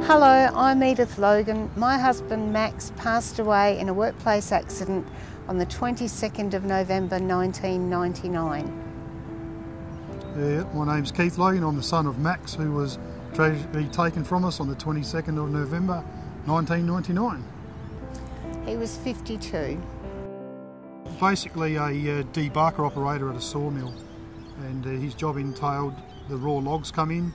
Hello, I'm Edith Logan. My husband Max passed away in a workplace accident on the 22nd of November 1999. My name's Keith Logan. I'm the son of Max, who was tragically taken from us on the 22nd of November 1999. He was 52. Basically a debarker operator at a sawmill, and his job entailed the raw logs come in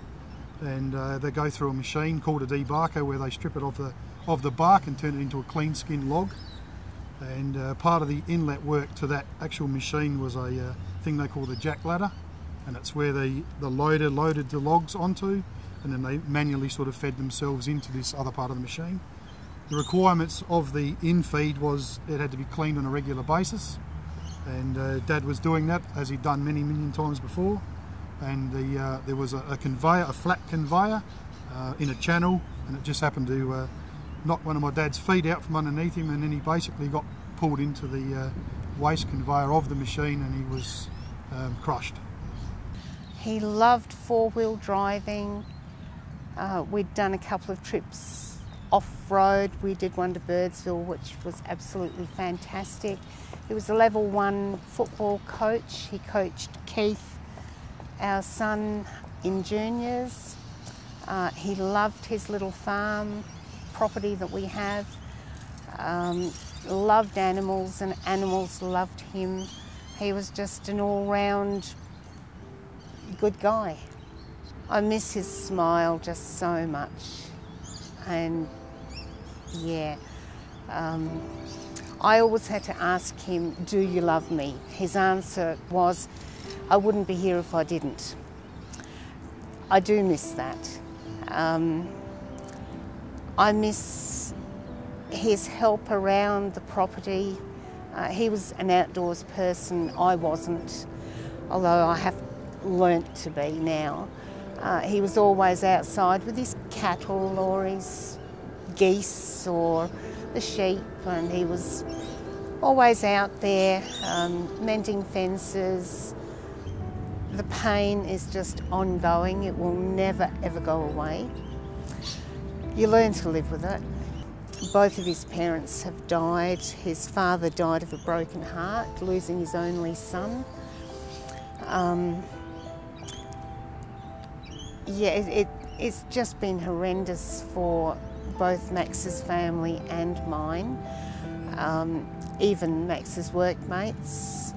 and they go through a machine called a debarker where they strip it of the bark and turn it into a clean skin log. And part of the inlet work to that actual machine was a thing they call the jack ladder, and it's where the loader loaded the logs onto, and then they manually sort of fed themselves into this other part of the machine. The requirements of the in-feed was it had to be cleaned on a regular basis, and Dad was doing that as he'd done many million times before. And there was a conveyor, a flat conveyor in a channel, and it just happened to knock one of my dad's feet out from underneath him, and then he basically got pulled into the waste conveyor of the machine, and he was crushed. He loved four-wheel driving. We'd done a couple of trips off-road. We did one to Birdsville, which was absolutely fantastic. He was a level 1 football coach. He coached Keith, our son, in juniors. He loved his little farm property that we have. Loved animals, and animals loved him. He was just an all-round good guy. I miss his smile just so much. And yeah, I always had to ask him, do you love me? His answer was, I wouldn't be here if I didn't. I do miss that. I miss his help around the property. He was an outdoors person, I wasn't, although I have learnt to be now. He was always outside with his cattle or his geese or the sheep, and he was always out there mending fences. The pain is just ongoing. It will never ever go away. You learn to live with it. Both of his parents have died. His father died of a broken heart, losing his only son. Yeah, it's just been horrendous for both Max's family and mine. Even Max's workmates.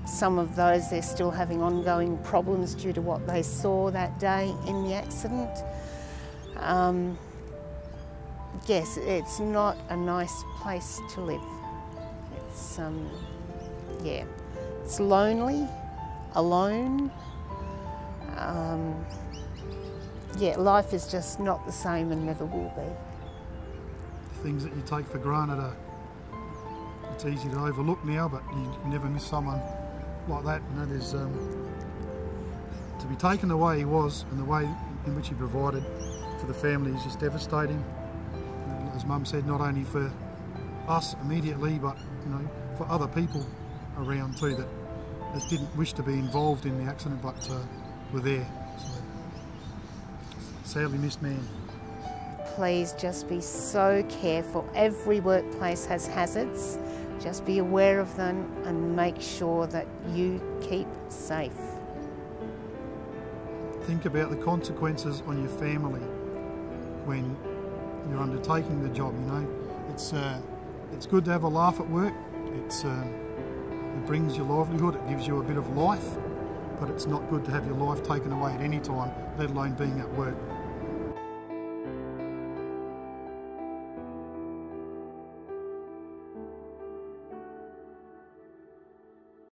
Some of those, they're still having ongoing problems due to what they saw that day in the accident. Yes, it's not a nice place to live. It's, yeah, it's lonely, alone. Yeah, life is just not the same and never will be. Things that you take for granted it's easy to overlook now, but you never miss someone like that. You know, there's to be taken the way he was and the way in which he provided for the family is just devastating. As Mum said, not only for us immediately, but for other people around too that didn't wish to be involved in the accident, but were there. So, sadly missed man. Please just be so careful. Every workplace has hazards. Just be aware of them and make sure that you keep safe. Think about the consequences on your family when you're undertaking the job. It's good to have a laugh at work. It brings you livelihood. It gives you a bit of life, but it's not good to have your life taken away at any time, let alone being at work.